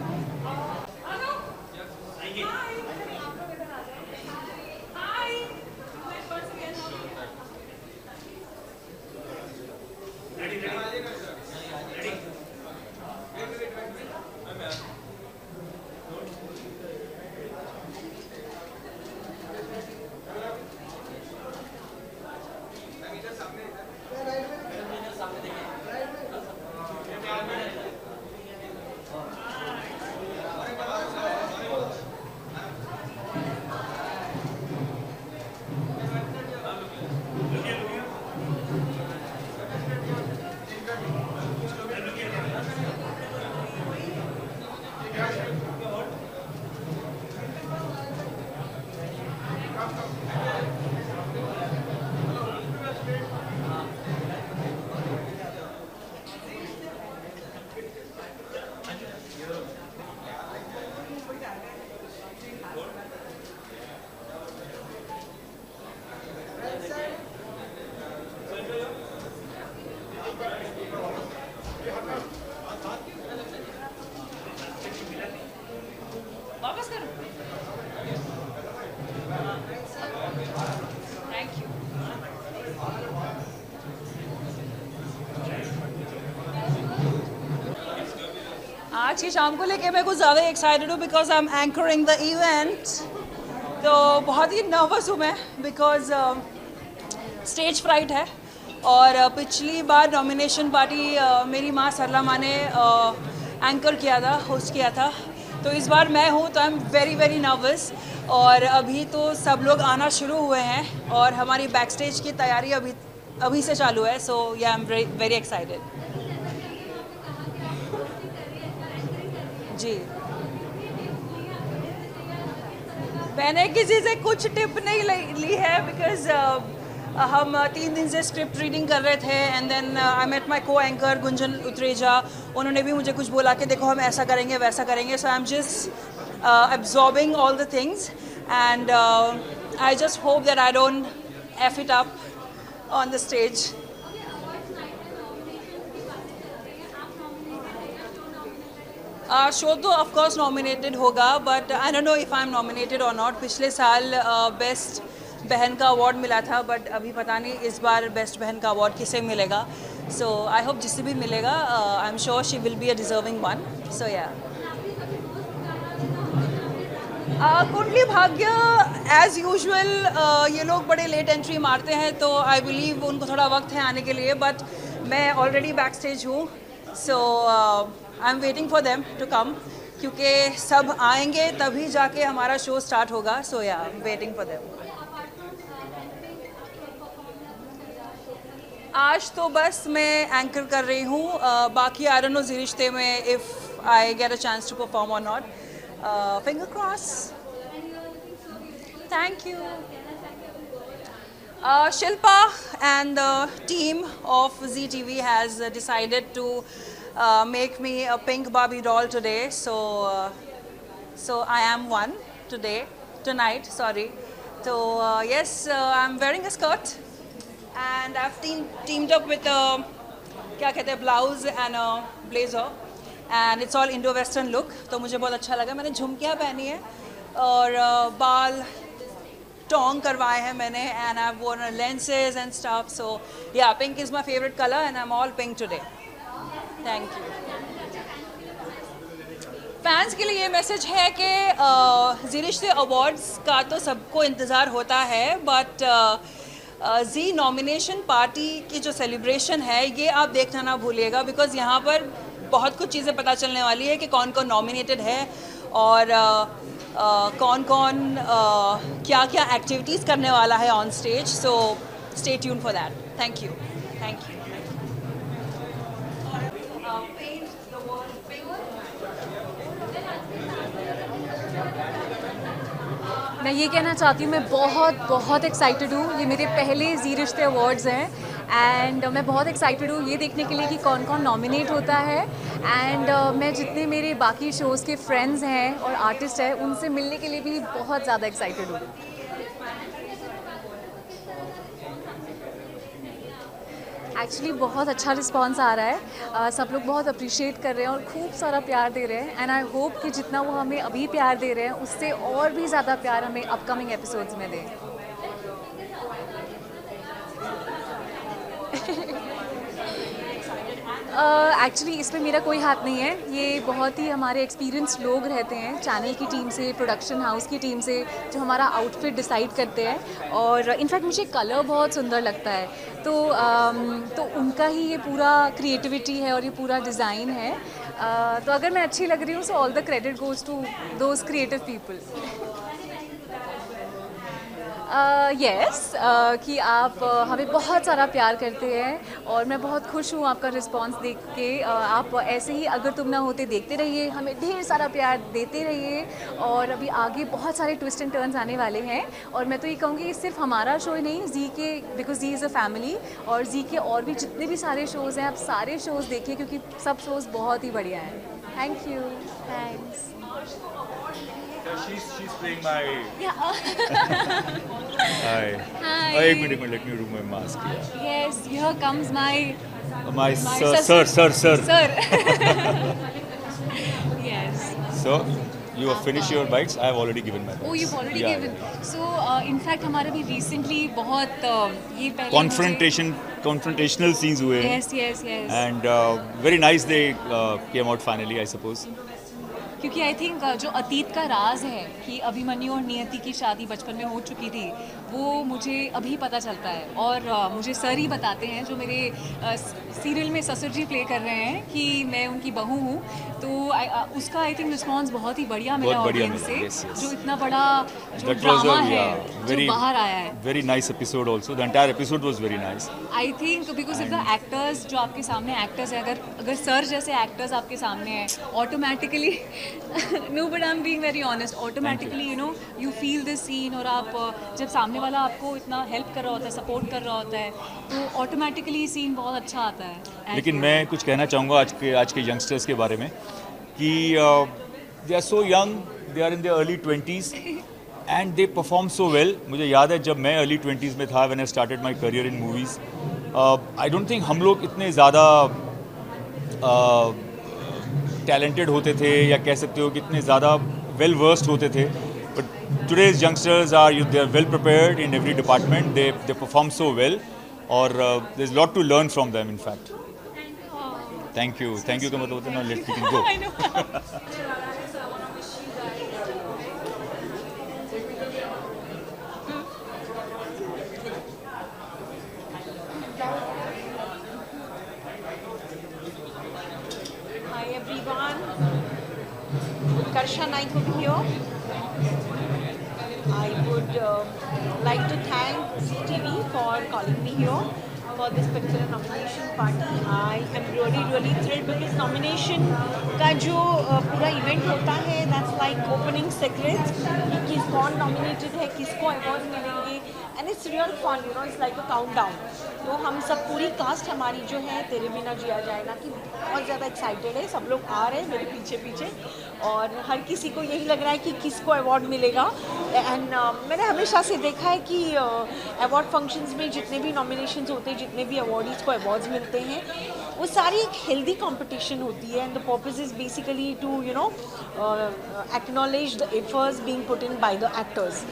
आज की शाम को लेके मैं कुछ ज़्यादा एक्साइटेड हूँ because I am anchoring the event. तो बहुत ही नर्वस हूँ मैं बिकॉज स्टेज फ्राइट है और पिछली बार नॉमिनेशन पार्टी मेरी माँ सरला माँ ने एंकर किया था, होस्ट किया था, तो इस बार मैं हूँ तो आई एम वेरी नर्वस। और अभी तो सब लोग आना शुरू हुए हैं और हमारी बैक स्टेज की तैयारी अभी से चालू है। सो yeah I am very excited. जी, मैंने किसी से कुछ टिप नहीं ली है बिकॉज हम 3 दिन से स्क्रिप्ट रीडिंग कर रहे थे and then I met my co anchor Gunjan उत्रेजा। उन्होंने भी मुझे कुछ बोला कि देखो हम ऐसा करेंगे वैसा करेंगे। So I am just absorbing all the things and I just hope that I don't F it up on the stage. Show तो ऑफ कोर्स नॉमिनेटेड होगा but I don't know if I am nominated और not. पिछले साल best बहन का award मिला था but अभी पता नहीं इस बार बेस्ट बहन का अवार्ड किसे मिलेगा। सो आई होप जिसे भी मिलेगा I am sure she will be a deserving one. So yeah Kundali भाग्य एज़ यूजुअल ये लोग बड़े लेट एंट्री मारते हैं तो आई बिलीव उनको थोड़ा वक्त है आने के लिए, बट मैं ऑलरेडी बैक स्टेज हूँ। So I am waiting for them to come क्योंकि सब आएंगे तभी जाके हमारा शो स्टार्ट होगा। सो yeah I am waiting for them. आज तो बस मैं एंकर कर रही हूँ, बाकी आई डोंट नो जी रिश्ते में if I get a chance to perform और not. Finger cross. Thank you. Shilpa and the team of Zee TV has decided to make me a pink Barbie doll today. So I am one tonight. Sorry. So yes, I'm wearing a skirt, and I've teamed up with a क्या कहते हैं blouse and a blazer, and it's all Indo-Western look. तो मुझे बहुत अच्छा लगा. मैंने झुमकियाँ पहनी है और बाल टोंग करवाए हैं मैंने, and I've worn lenses and stuff. So yeah, pink is my favorite color, and I'm all pink today. Thank you. Fans के लिए ये मैसेज है कि ज़ी रिश्ते अवार्ड्स का तो सबको इंतज़ार होता है, बट ज़ी नॉमिनेशन पार्टी की जो सेलिब्रेशन है ये आप देखना ना भूलिएगा, बिकॉज़ यहाँ पर बहुत कुछ चीज़ें पता चलने वाली है कि कौन कौन नॉमिनेटेड है और कौन कौन क्या क्या एक्टिविटीज़ करने वाला है on stage. So stay tune for that. Thank you. Thank you. मैं ये कहना चाहती हूँ, मैं बहुत एक्साइटेड हूँ. ये मेरे पहले ज़ी रिश्ते अवार्ड्स हैं एंड मैं बहुत एक्साइटेड हूँ ये देखने के लिए कि कौन कौन नॉमिनेट होता है. एंड मैं जितने मेरे बाकी शोज़ के फ्रेंड्स हैं और आर्टिस्ट हैं उनसे मिलने के लिए भी बहुत ज़्यादा एक्साइटेड हूँ. एक्चुअली बहुत अच्छा रिस्पांस आ रहा है. सब लोग बहुत अप्रिशिएट कर रहे हैं और खूब सारा प्यार दे रहे हैं. एंड आई होप कि जितना वो हमें अभी प्यार दे रहे हैं उससे और भी ज़्यादा प्यार हमें अपकमिंग एपिसोड्स में दें. एक्चुअली इसमें मेरा कोई हाथ नहीं है. ये बहुत ही हमारे एक्सपीरियंस लोग रहते हैं चैनल की टीम से, प्रोडक्शन हाउस की टीम से, जो हमारा आउटफिट डिसाइड करते हैं. और इनफैक्ट मुझे कलर बहुत सुंदर लगता है, तो उनका ही ये पूरा क्रिएटिविटी है और ये पूरा डिज़ाइन है. तो अगर मैं अच्छी लग रही हूँ so all the credit goes to those creative people. Yes, कि आप हमें बहुत सारा प्यार करते हैं और मैं बहुत खुश हूँ आपका रिस्पांस देख के. आप ऐसे ही अगर तुम ना होते देखते रहिए, हमें ढेर सारा प्यार देते रहिए. और अभी आगे बहुत सारे ट्विस्ट एंड टर्न्स आने वाले हैं और मैं तो ये कहूँगी सिर्फ हमारा शो ही नहीं, ज़ी के, because Zee is a family, और ज़ी के और भी जितने भी सारे शोज़ हैं आप सारे शोज़ देखिए क्योंकि सब शोज़ बहुत ही बढ़िया हैं. Thank you. Thanks. She's playing my. Yeah. Hi. Hi. एक minute let me remove my mask. Yeah. Yes, here comes My sir. Sir. Yes. So, you have finished your bites. I have already given my bites. Oh, you've already given. Yeah. So, in fact, हमारे भी recently बहुत ये पहले confrontational scenes हुए हैं. Yes. And very nice they came out finally, I suppose. क्योंकि I think जो अतीत का राज है कि अभिमन्यु और नियति की शादी बचपन में हो चुकी थी, वो मुझे अभी पता चलता है. और मुझे सर ही बताते हैं जो मेरे सीरियल में ससुर जी प्ले कर रहे हैं कि मैं उनकी बहू हूँ. तो उसका आई थिंक रिस्पॉन्स बहुत ही बढ़िया मिला ऑडियंस से. yes. जो इतना बड़ा जो ड्रामा है जो बाहर आया है. Very nice episode also. The entire episode was very nice. I think because of the actors जो आपके सामने एक्टर्स हैं, अगर सर जैसे एक्टर्स आपके सामने हैं, automatically no, but I'm being very honest. Automatically, you feel this scene और आप जब सामने वाला आपको इतना हेल्प कर रहा होता है, सपोर्ट कर रहा होता है, तो ऑटोमेटिकली सीन बहुत अच्छा आता है. लेकिन मैं कुछ कहना चाहूँगा आज के यंगस्टर्स के बारे में कि they are so young, they are in their early 20s and they perform so well. मुझे याद है जब मैं अर्ली 20s में था, when I started my career in movies, I don't think हम लोग इतने ज़्यादा टैलेंटेड होते थे, या कह सकते हो कि इतने ज़्यादा वेल वर्स्ड होते थे. But today's youngsters they are well prepared in every department. They perform so well और there is lot to learn from them in fact. Thank you का मतलब होता है ना, let's we can go. Karsha Naik over here. I would like to thank Zee TV for calling me here for this particular nomination party. I am really thrilled because nomination का जो पूरा event होता है, that's like opening secrets कि कौन nominated है, किसको award मिलेंगे, and and it's real fun, you know, it's like a countdown. तो हम सब पूरी कास्ट हमारी जो है तेरे बिना जिया जाए ना कि बहुत ज़्यादा एक्साइटेड है, सब लोग आ रहे हैं मेरे पीछे पीछे, और हर किसी को यही लग रहा है कि किसको अवार्ड मिलेगा। एंड मैंने हमेशा से देखा है कि अवार्ड फंक्शंस में जितने भी नॉमिनेशंस होते हैं, जितने भी अवार्डीज़ को अवार्ड्स मिलते हैं, वो सारी एक हेल्दी कंपटीशन होती है, and the purpose is basically to you know acknowledge the efforts being put in by the actors.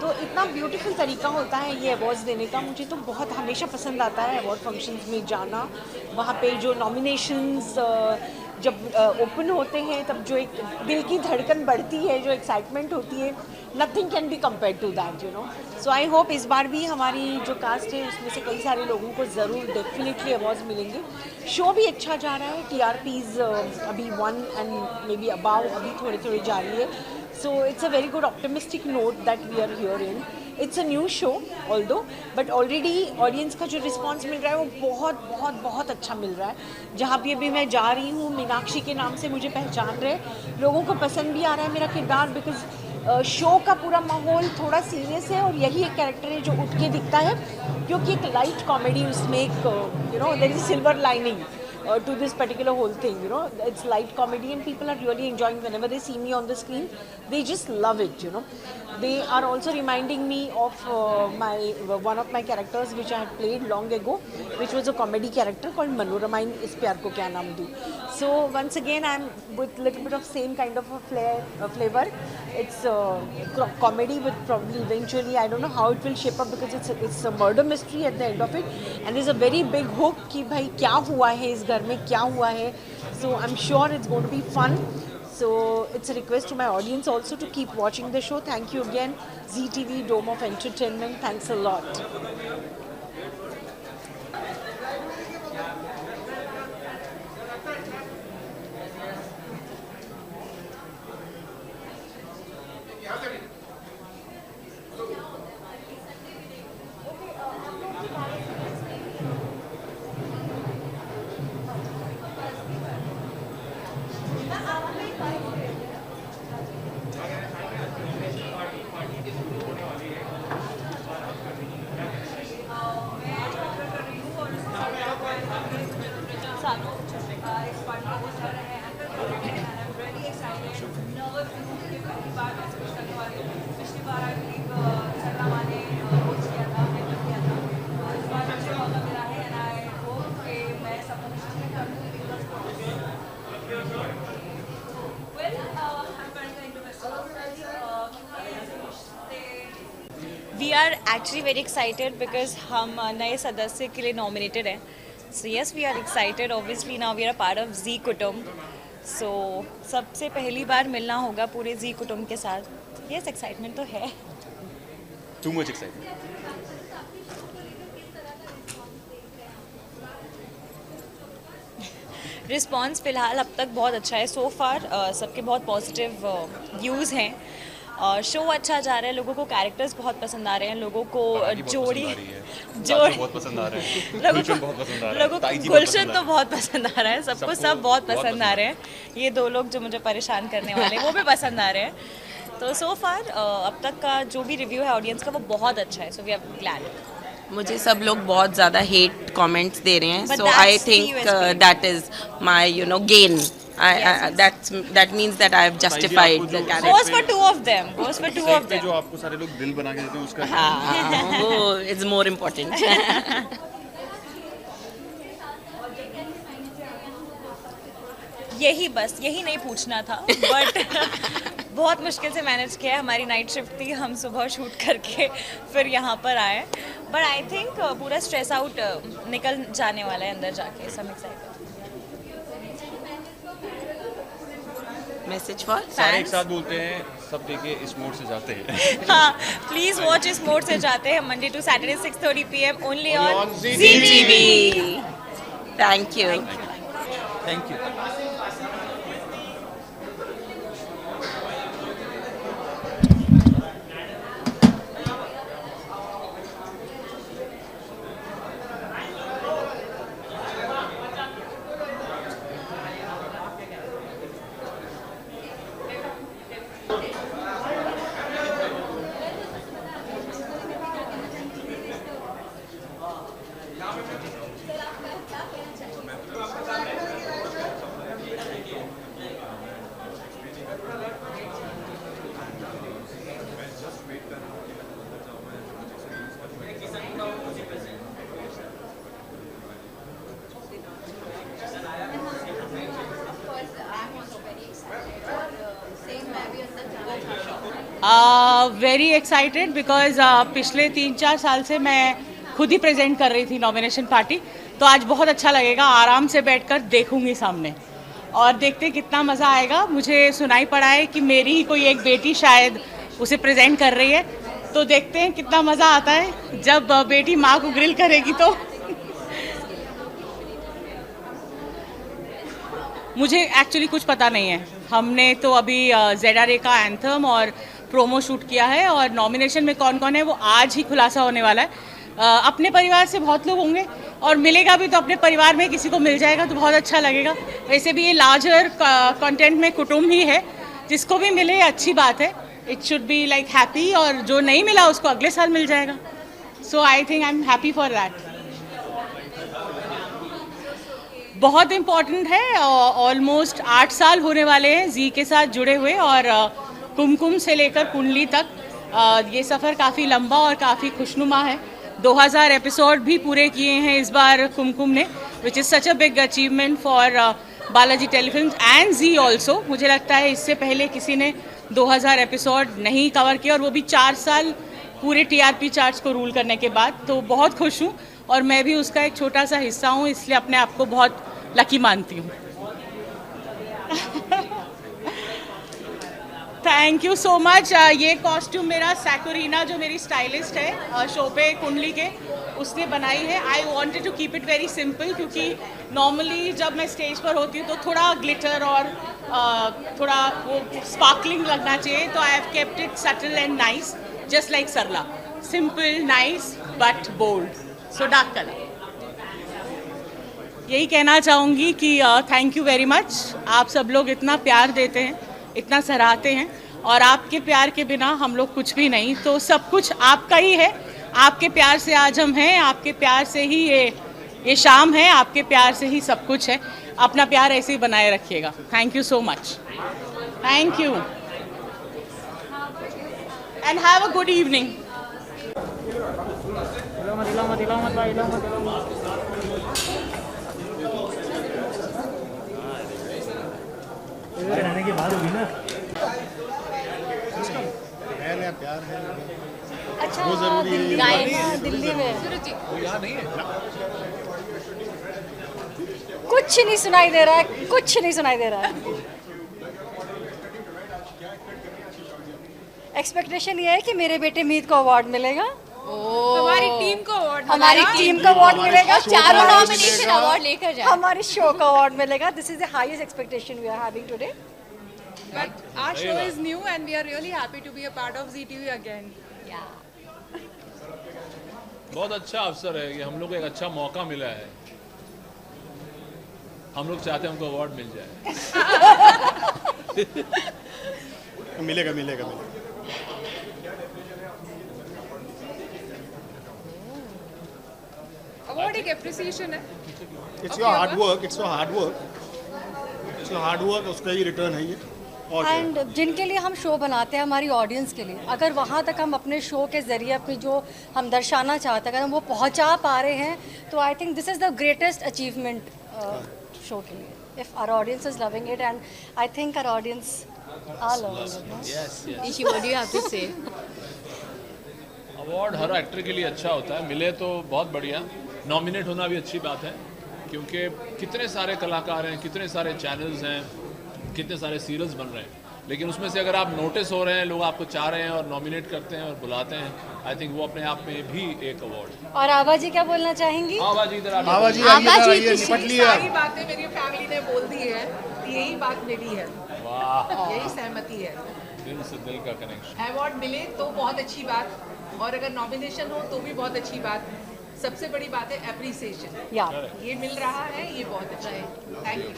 तो इतना ब्यूटीफुल तरीका होता है ये अवार्ड्स देने का, मुझे तो बहुत हमेशा पसंद आता है अवार्ड फंक्शंस में जाना। वहाँ पे जो नॉमिनेशंस जब ओपन होते हैं तब जो एक दिल की धड़कन बढ़ती है, जो एक्साइटमेंट होती है, nothing can be compare to that, you know. So I hope इस बार भी हमारी जो कास्ट है उसमें से कई सारे लोगों को ज़रूर डेफिनेटली अवार्ड्स मिलेंगे। शो भी अच्छा जा रहा है, TRPs अभी 1 एंड मे बी अबाव अभी थोड़े थोड़े जा रही है। So it's a very good optimistic note that we are here in. It's a new show although, but already audience का जो response मिल रहा है वो बहुत बहुत बहुत अच्छा मिल रहा है। जहाँ भी अभी मैं जा रही हूँ, मीनाक्षी के नाम से मुझे पहचान रहे, लोगों को पसंद भी आ रहा है मेरा किरदार, बिकॉज शो का पूरा माहौल थोड़ा सीरियस है और यही एक कैरेक्टर है जो उठ के दिखता है, क्योंकि एक लाइट कॉमेडी उसमें एक you know there is silver lining to this particular whole thing, you know, it's light comedy and people are really enjoying whenever they see me on the screen, they just love it, you know. They are also reminding me of one of my characters which I had played long ago, which was a comedy character called Manorama in Is Pyar Ko Kya Naam Do. So once again I'm with little bit of same kind of a flavor. It's comedy with probably eventually, I don't know how it will shape up because it's a murder mystery at the end of it, and there's a very big hook कि भाई क्या हुआ है इस घर में, क्या हुआ है. So I'm sure it's going to be fun. So it's a request to my audience also to keep watching the show. Thank you again, ZTV, Dome of Entertainment. Thanks a lot. We are actually very excited because हम नए सदस्य के लिए nominated हैं. So yes, we are excited. Obviously now we are a part of Z कुटुंब. So सबसे पहली बार मिलना होगा पूरे Z कुटुंब के साथ. Yes, excitement तो है. Too much excitement. रिस्पॉन्स फ़िलहाल अब तक बहुत अच्छा है. सो फार सबके बहुत पॉजिटिव व्यूज़ हैं. शो अच्छा जा रहा है, लोगों को कैरेक्टर्स बहुत पसंद आ रहे हैं, लोगों को जोड़ी बहुत पसंद आ रहा है, गुलशन बहुत पसंद आ रहा है, लोगों को गुलशन तो बहुत पसंद आ रहा है, सबको सब बहुत पसंद आ रहे हैं. ये दो लोग जो मुझे परेशान करने वाले हैं वो भी पसंद आ रहे हैं. तो सो फार अब तक का जो भी रिव्यू है ऑडियंस का वो बहुत अच्छा है. So we are glad. मुझे सब लोग बहुत ज़्यादा हेट कमेंट्स दे रहे हैं. So I think that is my you know gain. that means that I have justified the character. Goes for two of them. Goes for two of them. जो आपको सारे लोग दिल बना के देते हैं उसका. हाँ, वो is more important. यही नहीं पूछना था, बट बहुत मुश्किल से मैनेज किया. हमारी नाइट शिफ्ट थी, हम सुबह शूट करके फिर यहाँ पर आए. बट आई थिंक पूरा स्ट्रेस आउट निकल जाने वाला है अंदर जाके. सम एक्साइटेड. मैसेज फॉर सारे एक साथ बोलते हैं, सब देखे इस मोड से जाते हैं. हाँ, प्लीज वॉच इस मोड से जाते हैं. Monday to Saturday 6:30 PM only on ZTV. Thank you. Thank you. Very excited because पिछले 3-4 साल से मैं खुद ही प्रेजेंट कर रही थी नॉमिनेशन पार्टी, तो आज बहुत अच्छा लगेगा, आराम से बैठकर देखूंगी सामने और देखते कितना मज़ा आएगा। मुझे सुनाई पड़ा है कि मेरी ही कोई एक बेटी शायद उसे प्रेजेंट कर रही है, तो देखते हैं कितना मज़ा आता है जब बेटी माँ को ग्रिल करेगी। तो मुझे एक्चुअली कुछ पता नहीं है, हमने तो अभी ZRA का एंथम और प्रोमो शूट किया है और नॉमिनेशन में कौन कौन है वो आज ही खुलासा होने वाला है। अपने परिवार से बहुत लोग होंगे और मिलेगा भी तो अपने परिवार में किसी को मिल जाएगा तो बहुत अच्छा लगेगा। वैसे भी ये लार्जर कंटेंट में कुटुंब ही है, जिसको भी मिले अच्छी बात है, it should be like happy, और जो नहीं मिला उसको अगले साल मिल जाएगा। So I think I am happy for that. बहुत इम्पॉर्टेंट है, ऑलमोस्ट 8 साल होने वाले हैं जी के साथ जुड़े हुए, और कुमकुम से लेकर कुंडली तक ये सफ़र काफ़ी लंबा और काफ़ी खुशनुमा है। 2000 एपिसोड भी पूरे किए हैं इस बार कुमकुम ने, which is such a big achievement for Balaji Telefilms and Zee also. मुझे लगता है इससे पहले किसी ने 2000 एपिसोड नहीं कवर किया, और वो भी 4 साल पूरे TRP चार्ट्स को रूल करने के बाद। तो बहुत खुश हूँ और मैं भी उसका एक छोटा सा हिस्सा हूँ, इसलिए अपने आप को बहुत लकी मानती हूँ। Thank you so much. ये कॉस्ट्यूम मेरा सैकोरीना जो मेरी स्टाइलिस्ट है शो पे कुंडली के, उसने बनाई है। I wanted to keep it very simple, क्योंकि नॉर्मली जब मैं स्टेज पर होती हूँ तो थोड़ा ग्लिटर और थोड़ा वो स्पार्कलिंग लगना चाहिए, तो I have kept it subtle and nice, just like Sarla, simple nice but bold, so dark colour. यही कहना चाहूँगी कि थैंक यू वेरी मच। आप सब लोग इतना प्यार देते हैं, इतना सराहते हैं, और आपके प्यार के बिना हम लोग कुछ भी नहीं, तो सब कुछ आपका ही है। आपके प्यार से आज हम हैं, आपके प्यार से ही ये शाम है, आपके प्यार से ही सब कुछ है। अपना प्यार ऐसे ही बनाए रखिएगा। Thank you so much. Thank you and have a good evening. रहने के बाद होगी ना, प्यार है। अच्छा, वो जरूरी है। दिल्ली में यहाँ नहीं है, कुछ नहीं सुनाई दे रहा है, कुछ नहीं सुनाई दे रहा है। एक्सपेक्टेशन ये है कि मेरे बेटे मीत को अवार्ड मिलेगा, हमारी टीम को अवार्ड, हमारी टीम को अवार्ड मिलेगा, चारों नॉमिनेशन अवार्ड लेकर जाए, हमारे शो का अवार्ड मिलेगा। This is the highest expectation we are having today. But our show is new and we are really happy to be a part of ZTV again. बहुत अच्छा अवसर है कि हम लोग को एक अच्छा मौका मिला है। हम लोग चाहते हैं हमको अवार्ड मिल जाए। मिलेगा मिलेगा मिलेगा। अवार्ड एक एप्रिसिएशन है। It's your hard work, it's your hard work, it's your hard work, उसका ही रिटर्न है ये। एंड जिनके लिए हम शो बनाते हैं, हमारी ऑडियंस के लिए, अगर वहाँ तक हम अपने शो के ज़रिए अपनी जो हम दर्शाना चाहते हैं अगर हम वो पहुँचा पा रहे हैं, तो I think this is the greatest achievement show के लिए। If our audience is loving it, and I think our audience are loving it. Ishi, what do you have to say? Award हर एक्टर के लिए अच्छा होता है, मिले तो बहुत बढ़िया, नॉमिनेट होना भी अच्छी बात है, क्योंकि कितने सारे कलाकार हैं, कितने सारे चैनल्स हैं, कितने सारे सीरियल्स बन रहे हैं, लेकिन उसमें से अगर आप नोटिस हो रहे हैं, लोग आपको चाह रहे हैं और नॉमिनेट करते हैं और बुलाते हैं, आई थिंक वो अपने आप में भी एक अवार्ड। और आभा जी क्या बोलना चाहेंगी? आभा जी इधर आभा जी निपट लिया। सारी बातें मेरी फैमिली ने बोल दी है, यही बात मेरी है। वाह, यही सहमति है। दिल से दिल का कनेक्शन। अवार्ड मिले तो बहुत अच्छी बात, और अगर नॉमिनेशन हो तो भी बहुत अच्छी बात। सबसे बड़ी बात है एप्रिसिएशन। ये मिल रहा है, ये बहुत अच्छा है। Thank you.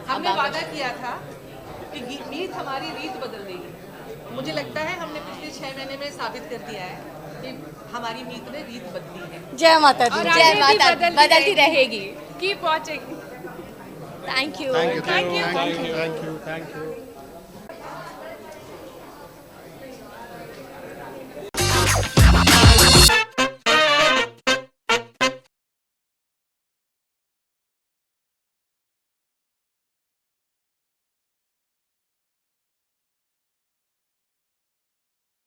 हमने वादा किया था कि मीत हमारी रीत बदल देगी। मुझे लगता है हमने पिछले 6 महीने में साबित कर दिया है कि हमारी मीत ने रीत बदली है। जय माता दी। जय माता, बदलती रहेगी। Keep watching. Thank you. Thank you, thank you, thank you, thank you.